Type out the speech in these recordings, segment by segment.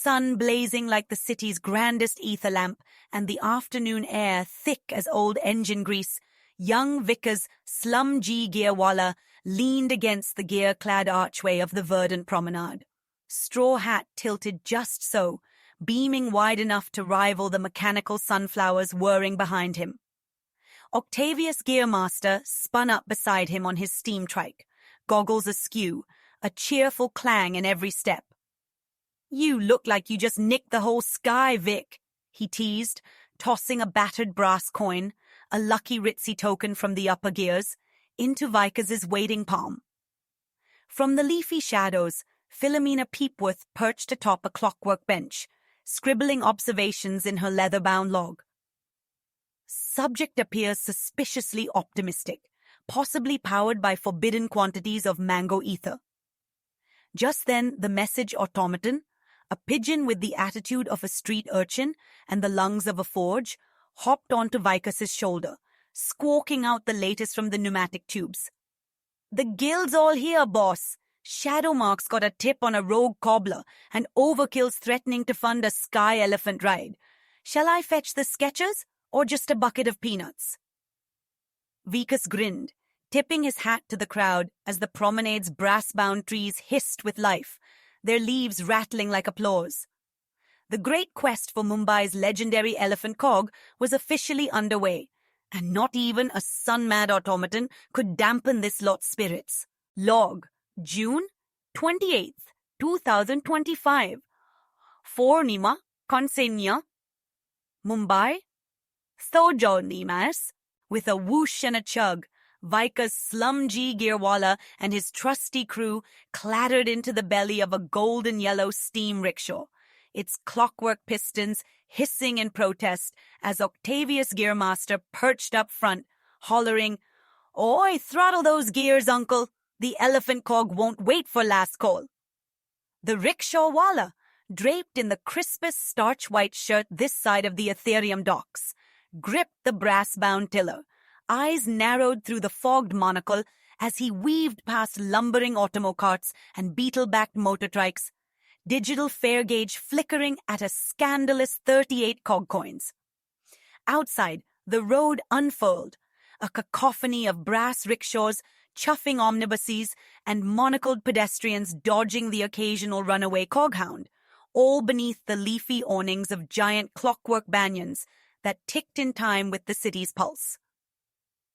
sun blazing like the city's grandest ether lamp, and the afternoon air thick as old engine grease, young Vikas SlumG Gearwalla leaned against the gear-clad archway of the verdant promenade. Straw hat tilted just so, beaming wide enough to rival the mechanical sunflowers whirring behind him. Octavius Gearmaster spun up beside him on his steam trike, goggles askew, a cheerful clang in every step. "You look like you just nicked the whole sky, Vic," he teased, tossing a battered brass coin, a lucky ritzy token from the upper gears, into Vikas's waiting palm. From the leafy shadows, Philomena Peepworth perched atop a clockwork bench, scribbling observations in her leather-bound log. Subject appears suspiciously optimistic, possibly powered by forbidden quantities of mango ether. Just then, the message automaton, a pigeon with the attitude of a street urchin and the lungs of a forge, hopped onto Vikas's shoulder, squawking out the latest from the pneumatic tubes. "The guild's all here, boss. Shadowmark's got a tip on a rogue cobbler, and Overkill's threatening to fund a sky elephant ride. Shall I fetch the sketchers, or just a bucket of peanuts?" Vikas grinned, tipping his hat to the crowd as the promenade's brass-bound trees hissed with life, their leaves rattling like applause. The great quest for Mumbai's legendary Elephant Cog was officially underway, and not even a sun-mad automaton could dampen this lot's spirits. Log, June 28th, 2025. Fornima, Consenya, Mumbai. Thojonimas. With a whoosh and a chug, Vikas SlumG Gearwalla and his trusty crew clattered into the belly of a golden-yellow steam rickshaw, its clockwork pistons hissing in protest as Octavius Gearmaster perched up front, hollering, "Oi, throttle those gears, uncle! The Elephant Cog won't wait for last call." The rickshawwalla, draped in the crispest starch-white shirt this side of the Ethereum docks, gripped the brass-bound tiller, eyes narrowed through the fogged monocle as he weaved past lumbering automocarts and beetle-backed motor trikes, digital fare gauge flickering at a scandalous 38 cog coins. Outside, the road unfurled, a cacophony of brass rickshaws, chuffing omnibuses, and monocled pedestrians dodging the occasional runaway coghound, all beneath the leafy awnings of giant clockwork banyans that ticked in time with the city's pulse.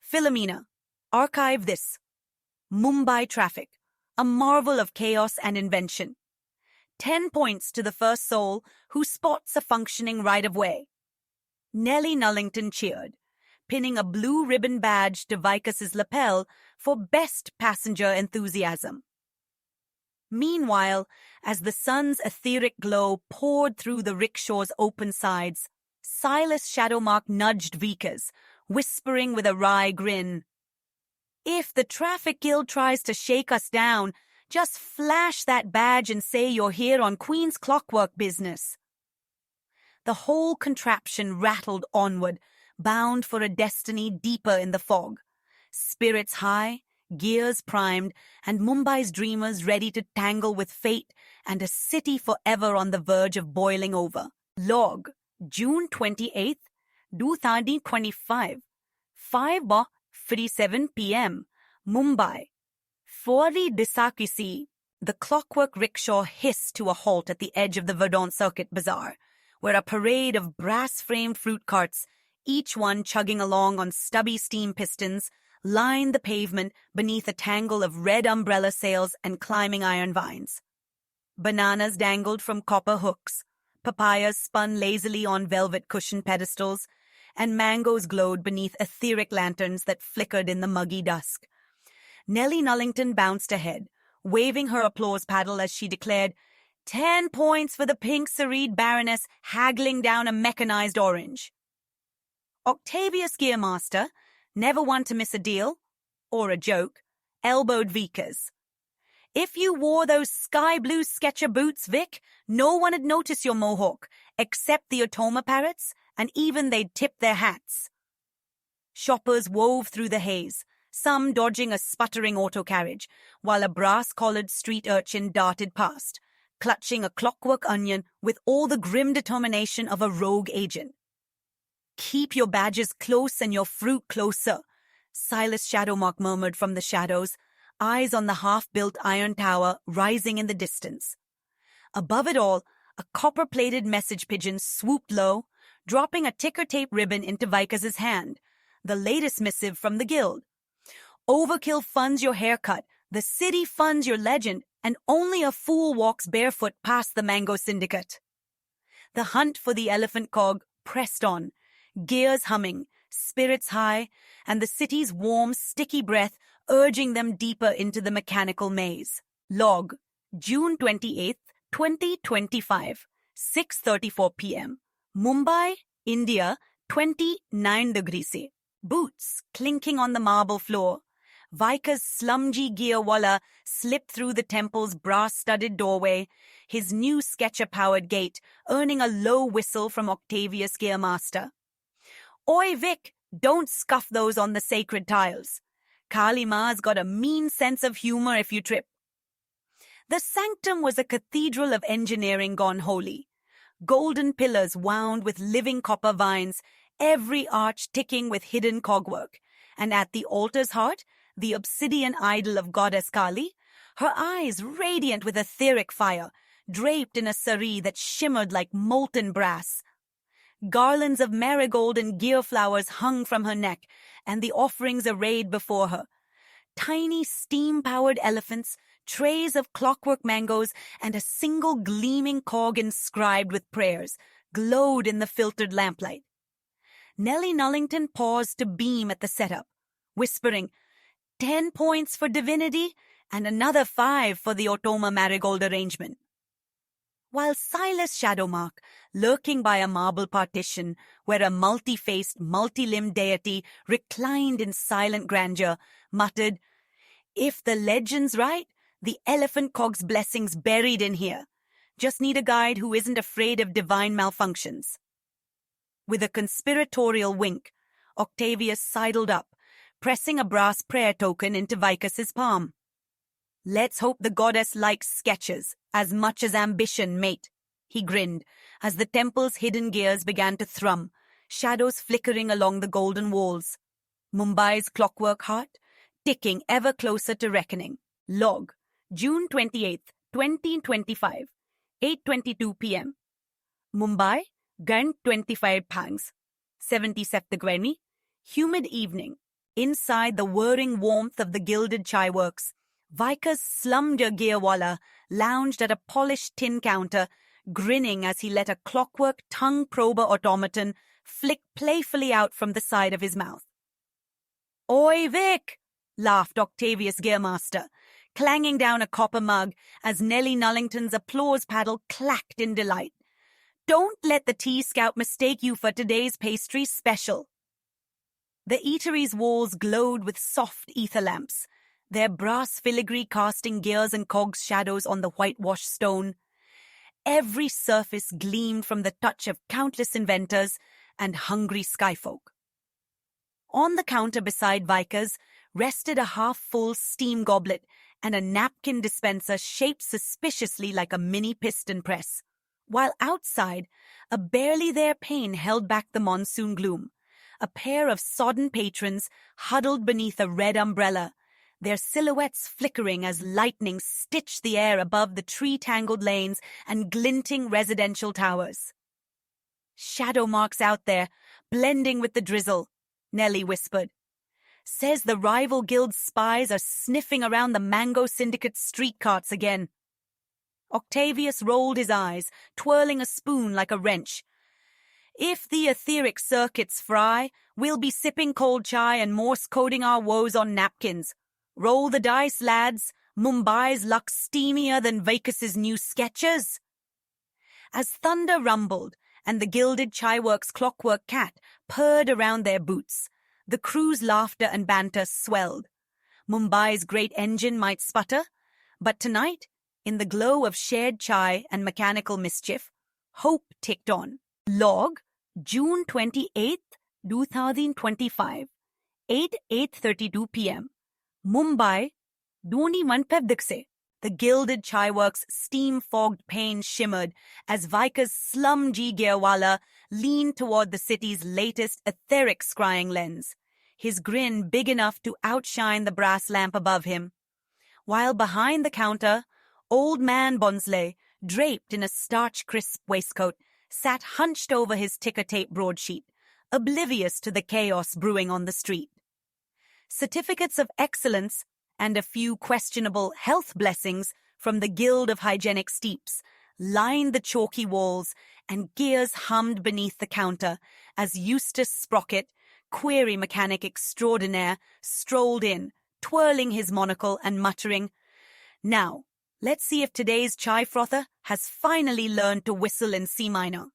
Philomena, archive this. Mumbai traffic, a marvel of chaos and invention. 10 points to the first soul who spots a functioning right-of-way. Nellie Nullington cheered, pinning a blue ribbon badge to Vikas's lapel for best passenger enthusiasm. Meanwhile, as the sun's etheric glow poured through the rickshaw's open sides, Silas Shadowmark nudged Vikas, whispering with a wry grin, "If the traffic guild tries to shake us down, just flash that badge and say you're here on Queen's clockwork business." The whole contraption rattled onward, bound for a destiny deeper in the fog. Spirits high, gears primed, and Mumbai's dreamers ready to tangle with fate and a city forever on the verge of boiling over. Log, June 28th, 2025, 5:47 p.m., Mumbai. Fori Disakisi, the clockwork rickshaw hissed to a halt at the edge of the Verdant Circuit Bazaar, where a parade of brass-framed fruit carts, each one chugging along on stubby steam pistons, lined the pavement beneath a tangle of red umbrella sails and climbing iron vines. Bananas dangled from copper hooks, papayas spun lazily on velvet cushioned pedestals, and mangoes glowed beneath etheric lanterns that flickered in the muggy dusk. Nellie Nullington bounced ahead, waving her applause paddle as she declared, 10 points for the pink serried baroness haggling down a mechanized orange. Octavius Gearmaster, never one to miss a deal, or a joke, elbowed Vikas. "If you wore those sky blue Sketcher boots, Vic, no one would notice your mohawk, except the Otoma parrots, and even they'd tip their hats." Shoppers wove through the haze, some dodging a sputtering auto carriage, while a brass-collared street urchin darted past, clutching a clockwork onion with all the grim determination of a rogue agent. "Keep your badges close and your fruit closer," Silas Shadowmark murmured from the shadows, eyes on the half-built iron tower rising in the distance. Above it all, a copper-plated message pigeon swooped low, dropping a ticker-tape ribbon into Vikas's hand, the latest missive from the guild. "Overkill funds your haircut, the city funds your legend, and only a fool walks barefoot past the Mango Syndicate." The hunt for the Elephant Cog pressed on, gears humming, spirits high, and the city's warm, sticky breath urging them deeper into the mechanical maze. Log, June 28th, 2025, 6:34 p.m. Mumbai, India, 29 degrees. Boots clinking on the marble floor. Vikas SlumG Gearwalla slipped through the temple's brass-studded doorway, his new Sketcher-powered gate earning a low whistle from Octavius Gearmaster. "Oi, Vic, don't scuff those on the sacred tiles. Kali Ma's got a mean sense of humor if you trip." The sanctum was a cathedral of engineering gone holy. Golden pillars wound with living copper vines, every arch ticking with hidden cogwork, and at the altar's heart, the obsidian idol of goddess Kali, her eyes radiant with etheric fire, draped in a saree that shimmered like molten brass. Garlands of marigold and gear flowers hung from her neck, and the offerings arrayed before her. Tiny steam-powered elephants, trays of clockwork mangoes, and a single gleaming cog inscribed with prayers glowed in the filtered lamplight. Nellie Nullington paused to beam at the setup, whispering, 10 points for divinity and another 5 for the Otoma marigold arrangement. While Silas Shadowmark, lurking by a marble partition where a multi-faced, multi-limbed deity reclined in silent grandeur, muttered, "If the legend's right, the Elephant Cog's blessings buried in here. Just need a guide who isn't afraid of divine malfunctions." With a conspiratorial wink, Octavius sidled up, pressing a brass prayer token into Vikas's palm. "Let's hope the goddess likes sketches as much as ambition, mate," he grinned as the temple's hidden gears began to thrum, shadows flickering along the golden walls. Mumbai's clockwork heart, ticking ever closer to reckoning. Log, June 28th, 2025, 8:22 p.m. Mumbai, Gant 25 pangs, 77 degrees, humid evening. Inside the whirring warmth of the Gilded Chaiworks, Vikas SlumG Gearwalla lounged at a polished tin counter, grinning as he let a clockwork tongue-prober automaton flick playfully out from the side of his mouth. "Oi, Vic!" laughed Octavius Gearmaster, clanging down a copper mug as Nellie Nullington's applause paddle clacked in delight. "Don't let the tea scout mistake you for today's pastry special." The eatery's walls glowed with soft ether lamps, their brass filigree casting gears and cogs shadows on the whitewashed stone. Every surface gleamed from the touch of countless inventors and hungry skyfolk. On the counter beside Vikas rested a half-full steam goblet and a napkin dispenser shaped suspiciously like a mini piston press, while outside, a barely-there pane held back the monsoon gloom. A pair of sodden patrons huddled beneath a red umbrella, their silhouettes flickering as lightning stitched the air above the tree-tangled lanes and glinting residential towers. "Shadow marks out there, blending with the drizzle," Nellie whispered. "Says the rival guild's spies are sniffing around the Mango Syndicate street carts again." Octavius rolled his eyes, twirling a spoon like a wrench. "If the etheric circuits fry, we'll be sipping cold chai and Morse-coding our woes on napkins. Roll the dice, lads. Mumbai's luck steamier than Vikas's new sketches." As thunder rumbled and the Gilded Chaiworks clockwork cat purred around their boots, the crew's laughter and banter swelled. Mumbai's great engine might sputter, but tonight, in the glow of shared chai and mechanical mischief, hope ticked on. Log, June 28th, 2025, 8:32 p.m. Mumbai, Doni Manpevdikse. The Gilded Chaiworks' steam-fogged panes shimmered as Vikas SlumG Gearwalla leaned toward the city's latest etheric scrying lens, his grin big enough to outshine the brass lamp above him. While behind the counter, old man Bonsley, draped in a starch-crisp waistcoat, sat hunched over his ticker-tape broadsheet, oblivious to the chaos brewing on the street. Certificates of excellence and a few questionable health blessings from the Guild of Hygienic Steeps lined the chalky walls, and gears hummed beneath the counter as Eustace Sprocket, query mechanic extraordinaire, strolled in, twirling his monocle and muttering, "Now, let's see if today's chai frother has finally learned to whistle in C minor."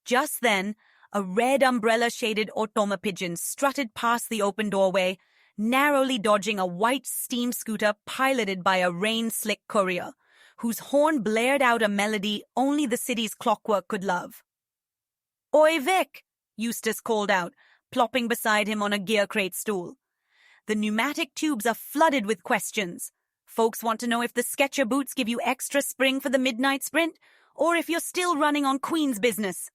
Just then, a red umbrella-shaded automa pigeon strutted past the open doorway, narrowly dodging a white steam scooter piloted by a rain-slick courier, whose horn blared out a melody only the city's clockwork could love. "Oi, Vic!" Eustace called out, plopping beside him on a gear crate stool. "The pneumatic tubes are flooded with questions. Folks want to know if the Sketcher boots give you extra spring for the midnight sprint, or if you're still running on Queen's business."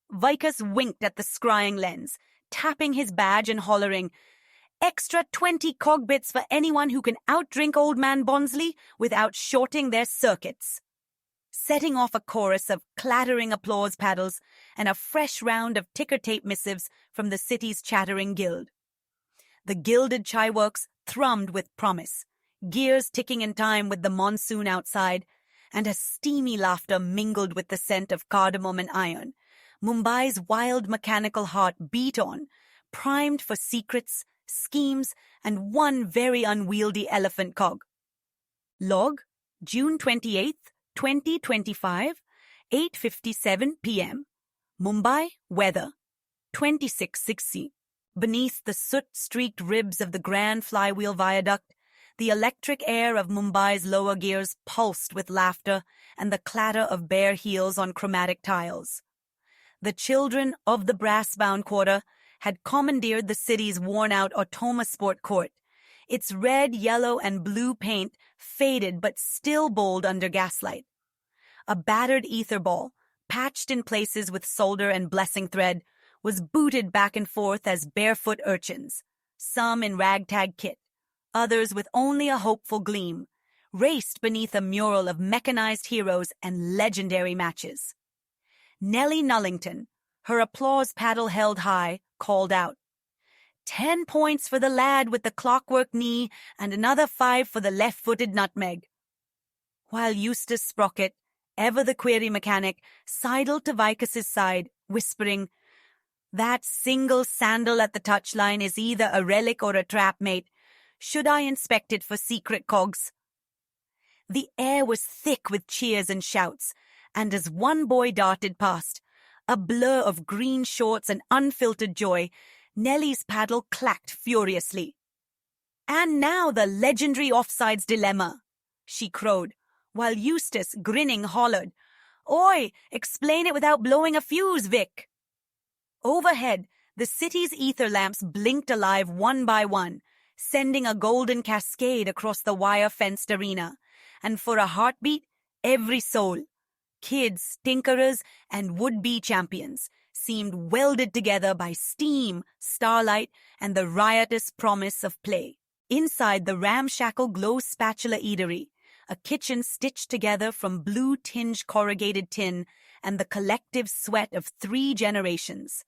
Vikas winked at the scrying lens, tapping his badge and hollering, "Extra 20 cog bits for anyone who can outdrink old man Bonsley without shorting their circuits," setting off a chorus of clattering applause paddles and a fresh round of ticker-tape missives from the city's chattering guild. The Gilded Chaiworks thrummed with promise, gears ticking in time with the monsoon outside, and a steamy laughter mingled with the scent of cardamom and iron. Mumbai's wild mechanical heart beat on, primed for secrets, schemes, and one very unwieldy Elephant Cog. Log, June 28th, 2025, 8:57 p.m. Mumbai, weather, 26°C. Beneath the soot-streaked ribs of the grand flywheel viaduct, the electric air of Mumbai's lower gears pulsed with laughter and the clatter of bare heels on chromatic tiles. The children of the brass-bound quarter had commandeered the city's worn-out Automa Sport Court, its red, yellow, and blue paint faded but still bold under gaslight. A battered ether ball, patched in places with solder and blessing thread, was booted back and forth as barefoot urchins, some in ragtag kit, others with only a hopeful gleam, raced beneath a mural of mechanized heroes and legendary matches. Nellie Nullington, her applause paddle held high, called out, 10 points for the lad with the clockwork knee and another 5 for the left-footed nutmeg," while Eustace Sprocket, ever the query mechanic, sidled to Vicas's side, whispering, "That single sandal at the touchline is either a relic or a trap, mate. Should I inspect it for secret cogs?" The air was thick with cheers and shouts, and as one boy darted past, a blur of green shorts and unfiltered joy, Nellie's paddle clacked furiously. "And now the legendary offsides dilemma," she crowed, while Eustace, grinning, hollered, "Oi, explain it without blowing a fuse, Vic." Overhead, the city's ether lamps blinked alive one by one, sending a golden cascade across the wire-fenced arena, and for a heartbeat, every soul, kids, tinkerers, and would-be champions, seemed welded together by steam, starlight, and the riotous promise of play. Inside the ramshackle Glowspatula eatery, a kitchen stitched together from blue-tinged corrugated tin and the collective sweat of 3 generations,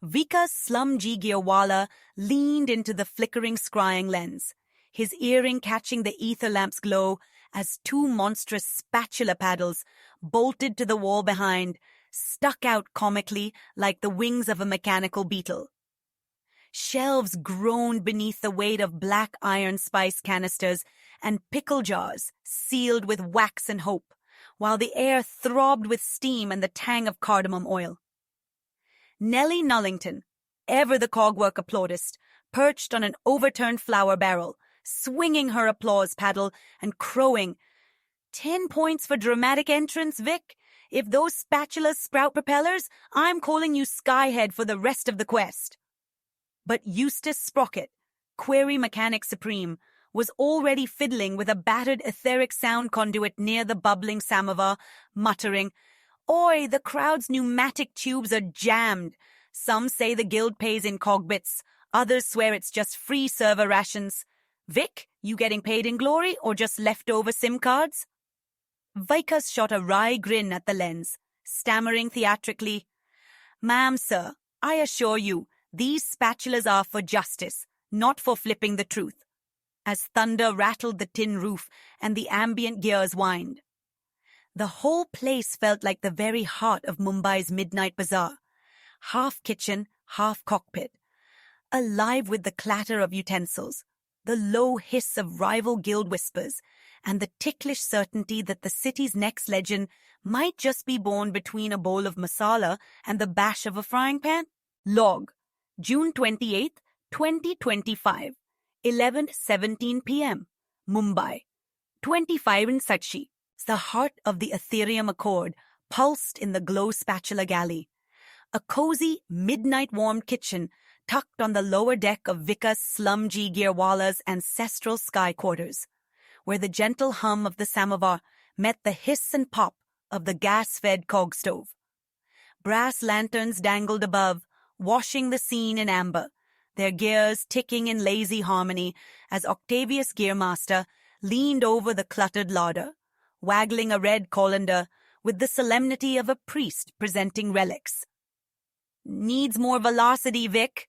Vikas SlumG Gearwalla leaned into the flickering scrying lens, his earring catching the ether lamp's glow as 2 monstrous spatula paddles, bolted to the wall behind, stuck out comically like the wings of a mechanical beetle. Shelves groaned beneath the weight of black iron spice canisters and pickle jars sealed with wax and hope, while the air throbbed with steam and the tang of cardamom oil. Nellie Nullington, ever the cogwork applaudist, perched on an overturned flour barrel, swinging her applause paddle and crowing, 10 points for dramatic entrance, Vic. If those spatulas sprout propellers, I'm calling you Skyhead for the rest of the quest." But Eustace Sprocket, query mechanic supreme, was already fiddling with a battered etheric sound conduit near the bubbling samovar, muttering, "Oi, the crowd's pneumatic tubes are jammed. Some say the guild pays in cog bits. Others swear it's just free server rations. Vic, you getting paid in glory or just leftover SIM cards?" Vikas shot a wry grin at the lens, stammering theatrically, "Ma'am, sir, I assure you, these spatulas are for justice, not for flipping the truth," as thunder rattled the tin roof and the ambient gears whined. The whole place felt like the very heart of Mumbai's midnight bazaar, half kitchen, half cockpit, alive with the clatter of utensils, the low hiss of rival guild whispers, and the ticklish certainty that the city's next legend might just be born between a bowl of masala and the bash of a frying pan. Log, June 28th, 2025, 11:17 p.m., Mumbai. 25 in Sachi. The heart of the Ethereum Accord pulsed in the Glowspatula Galley, a cozy, midnight-warmed kitchen tucked on the lower deck of Vikas Gearwalla's ancestral sky quarters, where the gentle hum of the samovar met the hiss and pop of the gas-fed cog stove. Brass lanterns dangled above, washing the scene in amber, their gears ticking in lazy harmony as Octavius Gearmaster leaned over the cluttered larder, waggling a red colander with the solemnity of a priest presenting relics. "Needs more velocity, Vic,"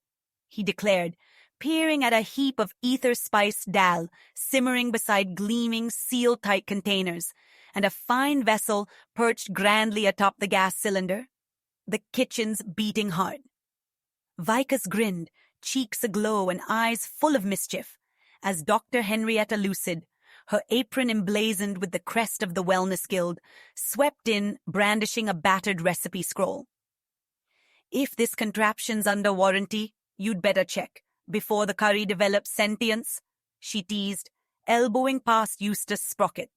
he declared, peering at a heap of ether-spiced dal simmering beside gleaming, seal-tight containers, and a fine vessel perched grandly atop the gas cylinder, the kitchen's beating heart. Vikas grinned, cheeks aglow and eyes full of mischief, as Dr. Henrietta Lucid, her apron emblazoned with the crest of the Wellness Guild, swept in, brandishing a battered recipe scroll. "If this contraption's under warranty, you'd better check, before the curry develops sentience," she teased, elbowing past Eustace Sprocket,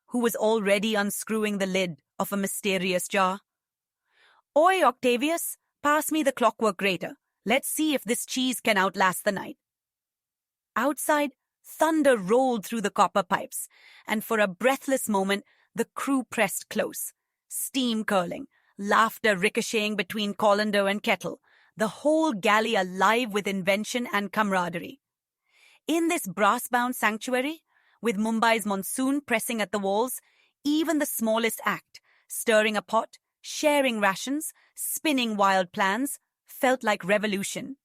who was already unscrewing the lid of a mysterious jar. "Oi, Octavius, pass me the clockwork grater. Let's see if this cheese can outlast the night." Outside, thunder rolled through the copper pipes, and for a breathless moment, the crew pressed close, steam curling, laughter ricocheting between colander and kettle, the whole galley alive with invention and camaraderie. In this brass-bound sanctuary, with Mumbai's monsoon pressing at the walls, even the smallest act, stirring a pot, sharing rations, spinning wild plans, felt like revolution,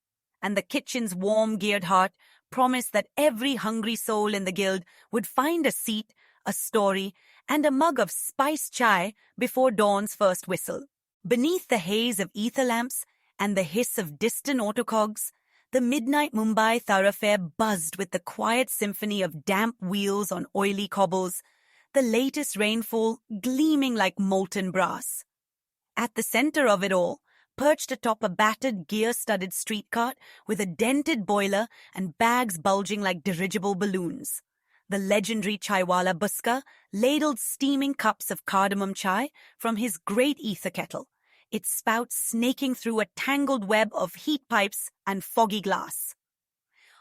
and the kitchen's warm-geared heart promised that every hungry soul in the guild would find a seat, a story, and a mug of spiced chai before dawn's first whistle. Beneath the haze of ether lamps and the hiss of distant autocogs, the midnight Mumbai thoroughfare buzzed with the quiet symphony of damp wheels on oily cobbles, the latest rainfall gleaming like molten brass. At the center of it all, perched atop a battered, gear-studded street cart with a dented boiler and bags bulging like dirigible balloons, the legendary Chaiwalla Buska ladled steaming cups of cardamom chai from his great ether kettle, its spout snaking through a tangled web of heat pipes and foggy glass.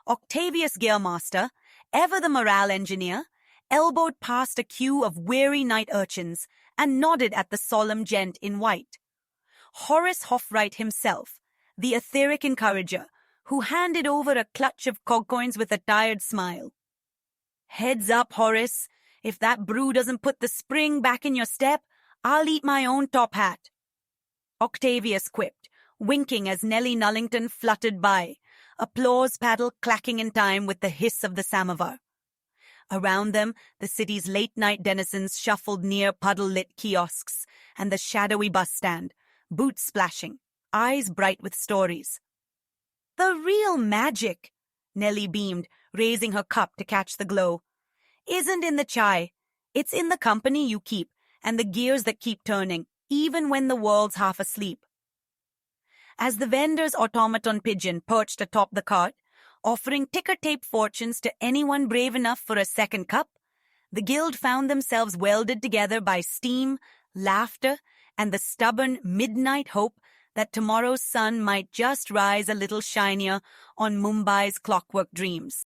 Octavius Gearmaster, ever the morale engineer, elbowed past a queue of weary night urchins and nodded at the solemn gent in white. Horace Hoffright himself, the etheric encourager, who handed over a clutch of cog coins with a tired smile. "Heads up, Horace. If that brew doesn't put the spring back in your step, I'll eat my own top hat," Octavius quipped, winking as Nellie Nullington fluttered by, applause paddle clacking in time with the hiss of the samovar. Around them, the city's late-night denizens shuffled near puddle-lit kiosks and the shadowy bus stand, boots splashing, eyes bright with stories. "The real magic," Nellie beamed, raising her cup to catch the glow, "isn't in the chai. It's in the company you keep and the gears that keep turning, even when the world's half asleep." As the vendor's automaton pigeon perched atop the cart, offering ticker-tape fortunes to anyone brave enough for a second cup, the guild found themselves welded together by steam, laughter, and the stubborn midnight hope that tomorrow's sun might just rise a little shinier on Mumbai's clockwork dreams.